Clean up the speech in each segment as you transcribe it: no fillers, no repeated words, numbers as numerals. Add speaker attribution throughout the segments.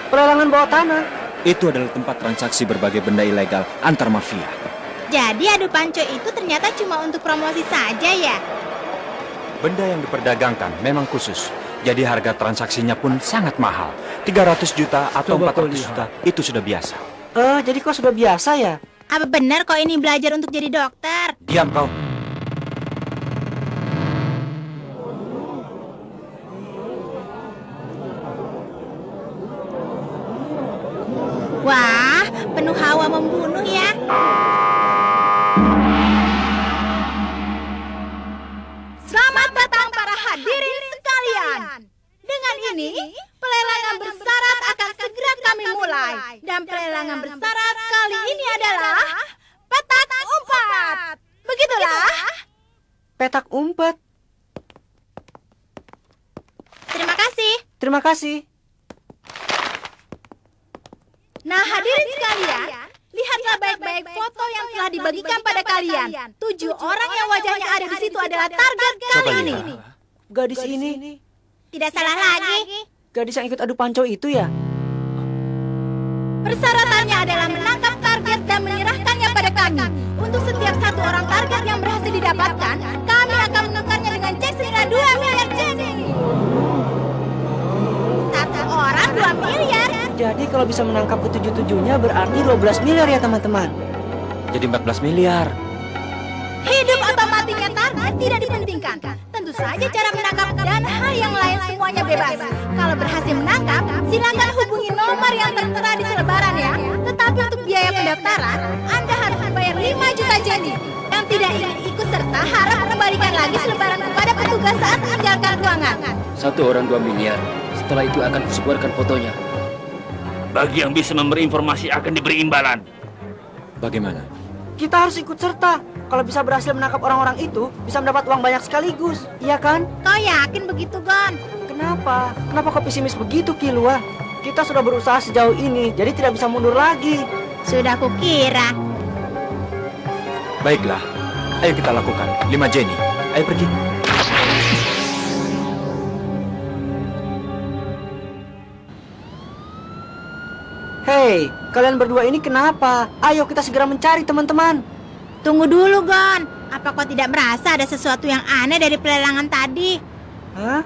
Speaker 1: Pelelangan bawah tanah.
Speaker 2: Itu adalah tempat transaksi berbagai benda ilegal antar mafia.
Speaker 3: Jadi adu panco itu ternyata cuma untuk promosi saja ya?
Speaker 2: Benda yang diperdagangkan memang khusus. Jadi harga transaksinya pun sangat mahal. 300 juta atau 400 juta itu sudah biasa.
Speaker 1: Jadi kok sudah biasa ya?
Speaker 3: Apa benar kau ini belajar untuk jadi dokter?
Speaker 2: Diam kau.
Speaker 3: Wah, penuh hawa membunuh ya. Selamat datang para hadirin sekalian. Dengan ini, pelelangan bersyarat akan segera kami mulai. Dan pelelangan bersyarat kali ini adalah petak umpet. Begitulah.
Speaker 1: Petak umpet.
Speaker 3: Terima kasih.
Speaker 1: Terima kasih.
Speaker 3: Nah, hadirin sekalian, lihatlah baik-baik foto yang telah dibagikan pada kalian. 7 orang yang wajahnya ada di situ adalah target kali ini.
Speaker 1: Gadis ini.
Speaker 3: Tidak salah lagi.
Speaker 1: Gadis yang ikut adu panco itu ya?
Speaker 3: Persyaratannya adalah menangkap target dan menyerahkannya pada kami. Untuk setiap 1 orang target yang berhasil didapatkan, kami akan menukarnya dengan cek senilai 2 miliar jenny. 1 orang 2 miliar.
Speaker 1: Jadi kalau bisa menangkap ketujuh-tujuhnya berarti 12 miliar ya teman-teman.
Speaker 2: Jadi 14 miliar.
Speaker 3: Hidup atau matinya target tidak dipentingkan. Tentu saja cara menangkap dan hal yang lain semuanya bebas. Kalau berhasil menangkap, silakan hubungi nomor yang tertera di selebaran ya. Tetapi untuk biaya pendaftaran, Anda harus membayar 5 juta jenny. Yang tidak ingin ikut serta harap mengembalikan lagi selebaran kepada petugas saat meninggalkan ruangan.
Speaker 4: 1 orang 2 miliar. Setelah itu akan kusebarkan fotonya.
Speaker 5: Bagi yang bisa memberi informasi akan diberi imbalan.
Speaker 2: Bagaimana?
Speaker 1: Kita harus ikut serta. Kalau bisa berhasil menangkap orang-orang itu, bisa mendapat uang banyak sekaligus. Iya kan?
Speaker 3: Kau yakin begitu, Gon?
Speaker 1: Kenapa? Kenapa kau pesimis begitu, Kilua? Kita sudah berusaha sejauh ini, jadi tidak bisa mundur lagi.
Speaker 3: Sudah kukira.
Speaker 2: Baiklah, ayo kita lakukan. 5 jenny. Ayo pergi.
Speaker 1: Hei, kalian berdua ini kenapa? Ayo kita segera mencari teman-teman.
Speaker 3: Tunggu dulu, Gon. Apa kau tidak merasa ada sesuatu yang aneh dari pelelangan tadi?
Speaker 1: Hah?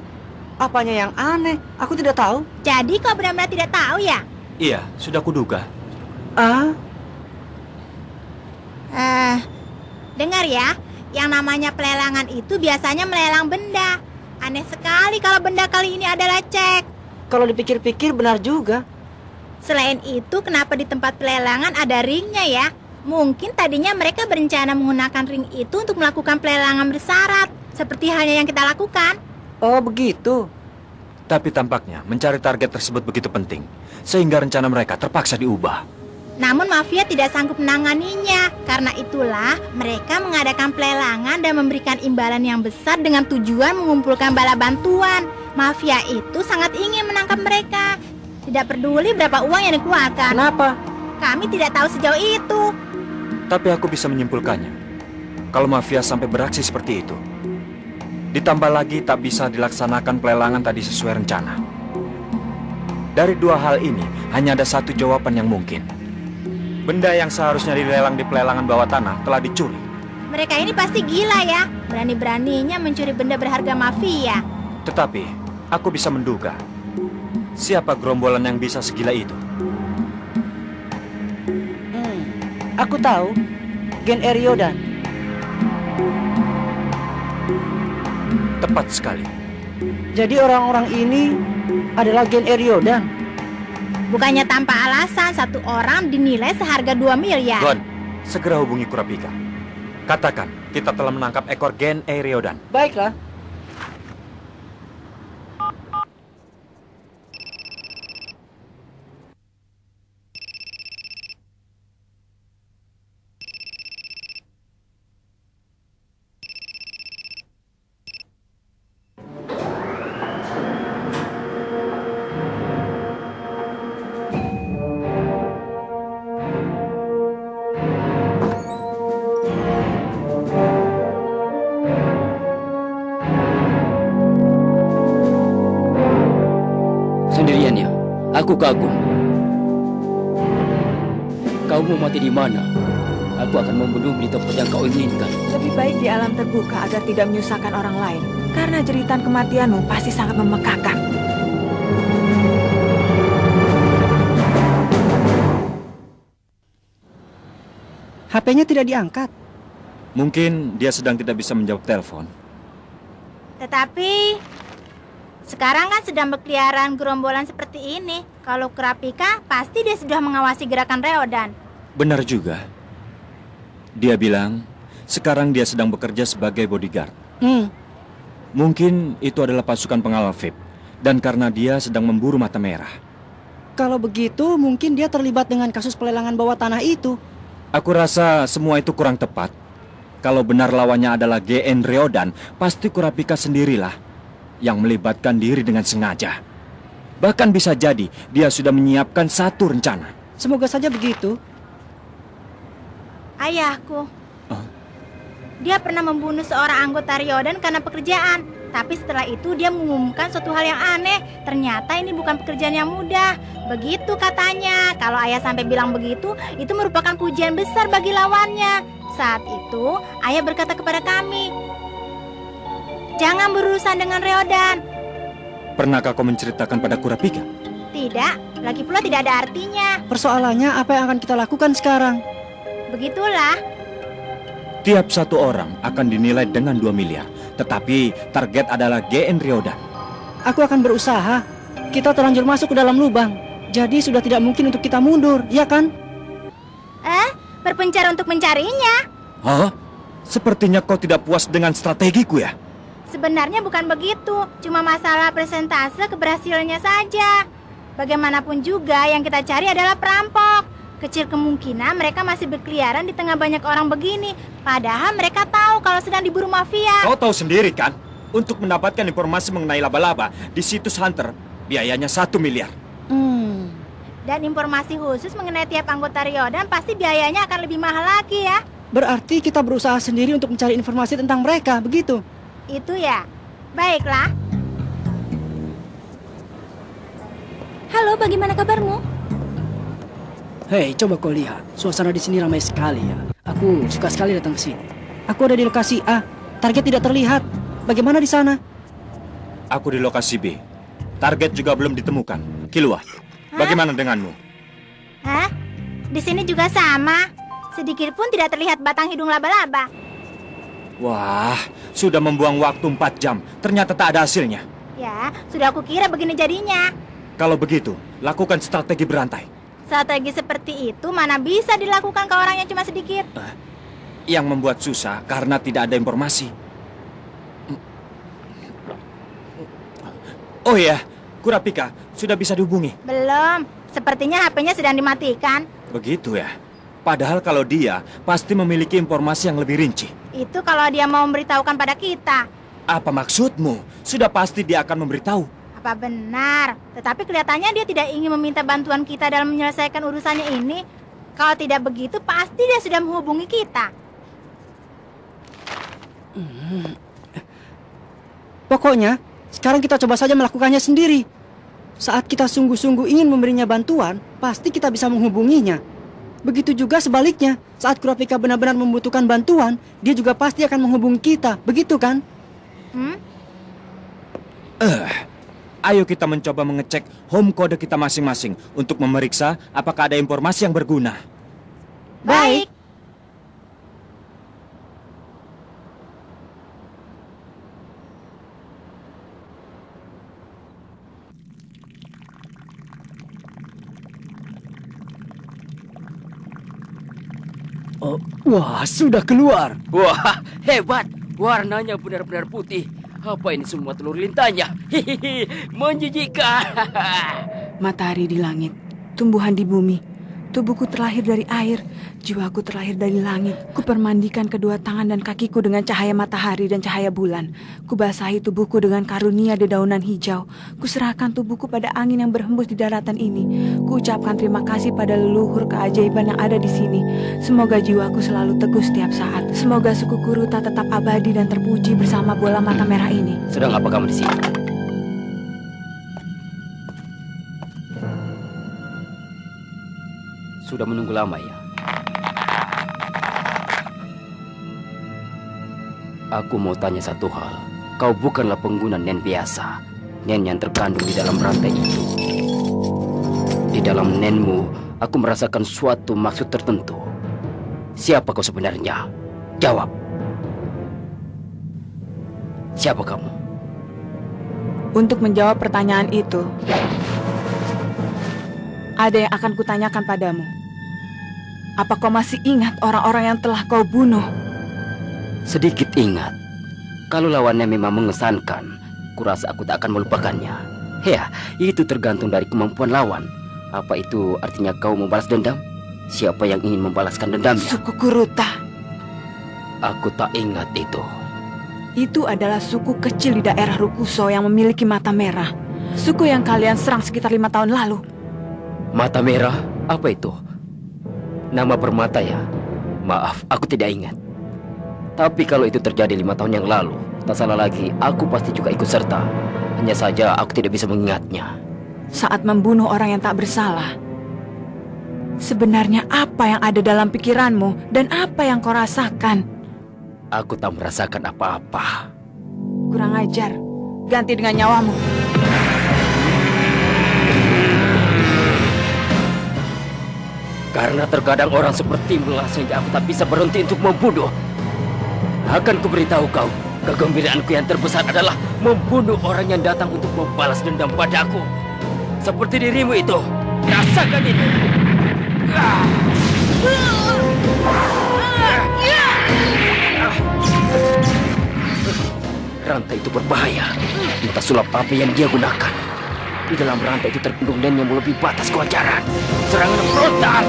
Speaker 1: Apanya yang aneh? Aku tidak tahu.
Speaker 3: Jadi kau benar-benar tidak tahu ya?
Speaker 2: Iya, sudah kuduga.
Speaker 1: Ah?
Speaker 3: Dengar ya. Yang namanya pelelangan itu biasanya melelang benda. Aneh sekali kalau benda kali ini adalah cek.
Speaker 1: Kalau dipikir-pikir benar juga.
Speaker 3: Selain itu, kenapa di tempat pelelangan ada ringnya ya? Mungkin tadinya mereka berencana menggunakan ring itu untuk melakukan pelelangan bersyarat, seperti halnya yang kita lakukan.
Speaker 1: Oh, begitu.
Speaker 2: Tapi tampaknya mencari target tersebut begitu penting, sehingga rencana mereka terpaksa diubah.
Speaker 3: Namun mafia tidak sanggup menanganinya. Karena itulah mereka mengadakan pelelangan dan memberikan imbalan yang besar dengan tujuan mengumpulkan bala bantuan. Mafia itu sangat ingin menangkap mereka. Tidak peduli berapa uang yang dikeluarkan.
Speaker 1: Kenapa?
Speaker 3: Kami tidak tahu sejauh itu.
Speaker 2: Tapi aku bisa menyimpulkannya. Kalau mafia sampai beraksi seperti itu, ditambah lagi tak bisa dilaksanakan pelelangan tadi sesuai rencana. Dari 2 hal ini, hanya ada 1 jawaban yang mungkin. Benda yang seharusnya dilelang di pelelangan bawah tanah telah dicuri.
Speaker 3: Mereka ini pasti gila ya. Berani-beraninya mencuri benda berharga mafia.
Speaker 2: Tetapi, aku bisa menduga siapa gerombolan yang bisa segila itu.
Speaker 1: Aku tahu. Gen Eriodan.
Speaker 2: Tepat sekali.
Speaker 1: Jadi orang-orang ini adalah Gen Eriodan.
Speaker 3: Bukannya tanpa alasan 1 orang dinilai seharga 2 miliar.
Speaker 2: Gon, segera hubungi Kurapika. Katakan, kita telah menangkap ekor Gen Eriodan.
Speaker 1: Baiklah.
Speaker 4: Sendirian ya? Aku kagum. kau mau mati di mana? Aku akan membunuhmu di tempat yang kau inginkan.
Speaker 6: Lebih baik di alam terbuka agar tidak menyusahkan orang lain. Karena jeritan kematianmu pasti sangat memekakan.
Speaker 1: HP-nya tidak diangkat.
Speaker 2: Mungkin dia sedang tidak bisa menjawab telepon.
Speaker 3: Tetapi sekarang kan sedang berkeliaran gerombolan seperti ini. Kalau Kurapika pasti dia sudah mengawasi gerakan Reodan.
Speaker 2: Benar juga. Dia bilang sekarang dia sedang bekerja sebagai bodyguard. Mungkin itu adalah pasukan pengawal VIP. Dan karena dia sedang memburu mata merah.
Speaker 1: Kalau begitu mungkin dia terlibat dengan kasus pelelangan bawah tanah itu.
Speaker 2: Aku rasa semua itu kurang tepat. Kalau benar lawannya adalah GN Reodan, pasti Kurapika sendirilah yang melibatkan diri dengan sengaja. Bahkan bisa jadi dia sudah menyiapkan satu rencana.
Speaker 1: Semoga saja begitu.
Speaker 3: Ayahku. Dia pernah membunuh seorang anggota Reodan karena pekerjaan. Tapi setelah itu dia mengumumkan suatu hal yang aneh. Ternyata ini bukan pekerjaan yang mudah. Begitu katanya. Kalau ayah sampai bilang begitu, itu merupakan pujian besar bagi lawannya. Saat itu, ayah berkata kepada kami, jangan berurusan dengan Reodan.
Speaker 2: Pernahkah kau menceritakan pada Kurapika?
Speaker 3: Tidak, lagi pula tidak ada artinya.
Speaker 1: Persoalannya apa yang akan kita lakukan sekarang?
Speaker 3: Begitulah.
Speaker 2: Tiap satu orang akan dinilai dengan 2 miliar. Tetapi target adalah GN Reodan.
Speaker 1: Aku akan berusaha. Kita terlanjur masuk ke dalam lubang. Jadi sudah tidak mungkin untuk kita mundur, ya kan?
Speaker 3: Berpencar untuk mencarinya.
Speaker 2: Hah? Sepertinya kau tidak puas dengan strategiku ya?
Speaker 3: Sebenarnya bukan begitu. Cuma masalah persentase keberhasilannya saja. Bagaimanapun juga yang kita cari adalah perampok. Kecil kemungkinan mereka masih berkeliaran di tengah banyak orang begini. Padahal mereka tahu kalau sedang diburu mafia.
Speaker 2: Kau tahu sendiri kan? Untuk mendapatkan informasi mengenai laba-laba di situs Hunter, biayanya 1 miliar.
Speaker 3: Dan informasi khusus mengenai tiap anggota Reodan pasti biayanya akan lebih mahal lagi ya.
Speaker 1: Berarti kita berusaha sendiri untuk mencari informasi tentang mereka, begitu?
Speaker 3: Itu ya. Baiklah.
Speaker 7: Halo, bagaimana kabarmu?
Speaker 8: Hei, coba kau lihat. Suasana di sini ramai sekali ya. Aku suka sekali datang ke sini.
Speaker 1: Aku ada di lokasi A. Target tidak terlihat. Bagaimana di sana?
Speaker 2: Aku di lokasi B. Target juga belum ditemukan. Kilua, bagaimana denganmu?
Speaker 3: Hah? Di sini juga sama. Sedikit pun tidak terlihat batang hidung laba-laba.
Speaker 2: Wah, sudah membuang waktu 4 jam. Ternyata tak ada hasilnya.
Speaker 3: Ya, sudah aku kira begini jadinya.
Speaker 2: Kalau begitu, lakukan strategi berantai.
Speaker 3: Strategi seperti itu mana bisa dilakukan ke orang yang cuma sedikit.
Speaker 2: Yang membuat susah karena tidak ada informasi. Oh iya, Kurapika sudah bisa dihubungi.
Speaker 3: Belum, sepertinya HP-nya sedang dimatikan.
Speaker 2: Begitu ya. Padahal kalau dia pasti memiliki informasi yang lebih rinci.
Speaker 3: Itu kalau dia mau memberitahukan pada kita.
Speaker 2: Apa maksudmu? Sudah pasti dia akan memberitahu.
Speaker 3: Apa benar? Tetapi kelihatannya dia tidak ingin meminta bantuan kita dalam menyelesaikan urusannya ini. Kalau tidak begitu, pasti dia sudah menghubungi kita.
Speaker 1: Pokoknya, sekarang kita coba saja melakukannya sendiri. Saat kita sungguh-sungguh ingin memberinya bantuan, pasti kita bisa menghubunginya. Begitu juga sebaliknya, saat Kurapika benar-benar membutuhkan bantuan, dia juga pasti akan menghubungi kita. Begitu kan?
Speaker 2: Ayo kita mencoba mengecek home kode kita masing-masing untuk memeriksa apakah ada informasi yang berguna.
Speaker 3: Baik.
Speaker 8: Oh, wah, sudah keluar.
Speaker 4: Wah, hebat. Warnanya benar-benar putih. Apa ini semua telur lintanya? Hihihi, menjijikkan.
Speaker 6: Matahari di langit, tumbuhan di bumi. Tubuhku terlahir dari air, jiwaku terlahir dari langit. Kupermandikan kedua tangan dan kakiku dengan cahaya matahari dan cahaya bulan. Kubasahi tubuhku dengan karunia dedaunan hijau. Kuserahkan tubuhku pada angin yang berhembus di daratan ini. Kuucapkan terima kasih pada leluhur keajaiban yang ada di sini. Semoga jiwaku selalu teguh setiap saat. Semoga suku Kuruta tetap abadi dan terpuji bersama bola mata merah ini.
Speaker 4: Sedang apa kamu di sini? sudah menunggu lama ya. Aku mau tanya satu hal. Kau bukanlah pengguna nen biasa. Nen yang terkandung di dalam rantai itu. Di dalam nenmu, aku merasakan suatu maksud tertentu. Siapa kau sebenarnya? Jawab. Siapa kamu?
Speaker 6: Untuk menjawab pertanyaan itu, ada yang akan kutanyakan padamu. Apa kau masih ingat orang-orang yang telah kau bunuh?
Speaker 4: Sedikit ingat. Kalau lawannya memang mengesankan, kurasa aku tak akan melupakannya. Ya, itu tergantung dari kemampuan lawan. Apa itu artinya kau membalas dendam? Siapa yang ingin membalaskan dendamnya?
Speaker 6: Suku Kuruta.
Speaker 4: Aku tak ingat itu.
Speaker 6: Itu adalah suku kecil di daerah Rukuso yang memiliki mata merah. Suku yang kalian serang sekitar 5 tahun lalu.
Speaker 4: Mata merah? Apa itu? Nama permata ya? Maaf, aku tidak ingat. Tapi kalau itu terjadi 5 tahun yang lalu, tak salah lagi, aku pasti juga ikut serta. Hanya saja aku tidak bisa mengingatnya.
Speaker 6: Saat membunuh orang yang tak bersalah, sebenarnya apa yang ada dalam pikiranmu dan apa yang kau rasakan?
Speaker 4: Aku tak merasakan apa-apa.
Speaker 6: Kurang ajar. Ganti dengan nyawamu.
Speaker 4: Karena terkadang orang sepertimu lah sehingga aku tak bisa berhenti untuk membunuh. Akan kuberitahu kau, kegembiraanku yang terbesar adalah membunuh orang yang datang untuk membalas dendam padaku. Seperti dirimu itu. Rasakan ini. Rantai itu berbahaya. Entah sulap apa yang dia gunakan. Di dalam rantai itu terkandung nen yang melebihi batas kewajaran. Serangan frontal.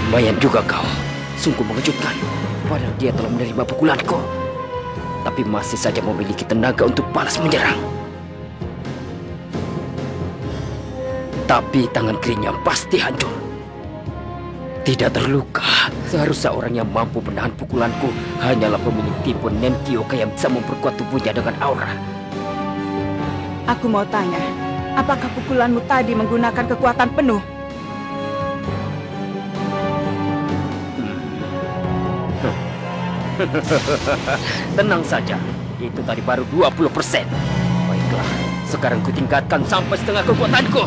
Speaker 4: Lumayan juga kau. Sungguh mengejutkan. Padahal dia telah menerima pukulanku, tapi masih saja memiliki tenaga untuk balas menyerang. Tapi tangan kirinya pasti hancur. Tidak terluka. Seharusnya orang yang mampu menahan pukulanku hanyalah pemilik tipe Nen Kyoka yang bisa memperkuat tubuhnya dengan aura.
Speaker 6: Aku mau tanya, apakah pukulanmu tadi menggunakan kekuatan penuh?
Speaker 4: Tenang saja, itu tadi baru 20%. Baiklah, sekarang ku tingkatkan sampai setengah kekuatanku.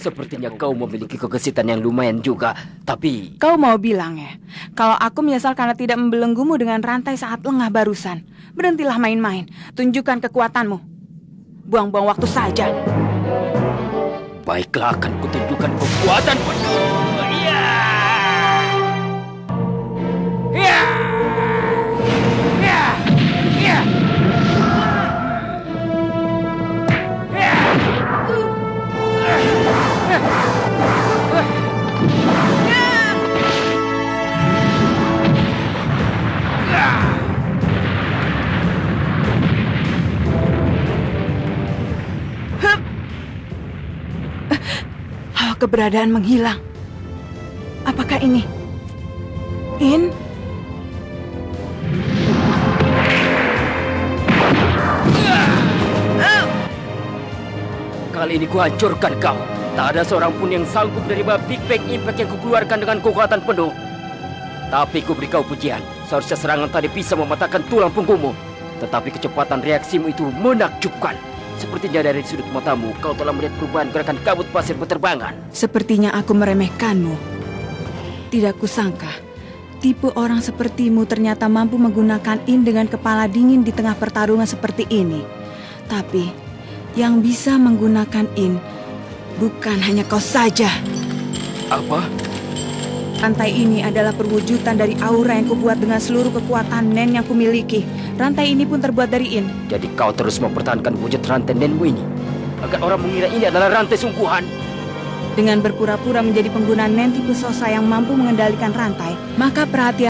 Speaker 4: Sepertinya kau memiliki kegesitan yang lumayan juga, tapi...
Speaker 6: Kau mau bilang ya, kalau aku menyesal karena tidak membelenggumu dengan rantai saat lengah barusan. Berhentilah main-main, tunjukkan kekuatanmu. Buang-buang waktu saja.
Speaker 4: Baiklah, akan kutunjukkan kekuatan penuh. Ya! Ya! Ya! Ya!
Speaker 6: Hawa keberadaan menghilang. Apakah ini?
Speaker 4: Kali ini kuhancurkan kau. Tak ada seorang pun yang sanggup menerima Big Bang Impact yang kukeluarkan dengan kekuatan penuh. Tapi ku beri kau pujian. Seharusnya serangan tadi bisa mematahkan tulang punggungmu. Tetapi kecepatan reaksimu itu menakjubkan. Sepertinya dari sudut matamu kau telah melihat perubahan gerakan kabut pasir berterbangan.
Speaker 6: Sepertinya aku meremehkanmu. Tidak kusangka, tipe orang sepertimu ternyata mampu menggunakan dengan kepala dingin di tengah pertarungan seperti ini. Tapi, yang bisa menggunakan bukan hanya kau saja.
Speaker 4: Apa?
Speaker 6: Rantai ini adalah perwujudan dari aura yang kubuat dengan seluruh kekuatan Nen yang kumiliki. Rantai ini pun terbuat dari
Speaker 4: Jadi kau terus mempertahankan wujud rantai Nenmu ini agar orang mengira ini adalah rantai sungguhan.
Speaker 6: Dengan berpura-pura menjadi pengguna Nen tipe Sosa yang mampu mengendalikan rantai, maka perhatian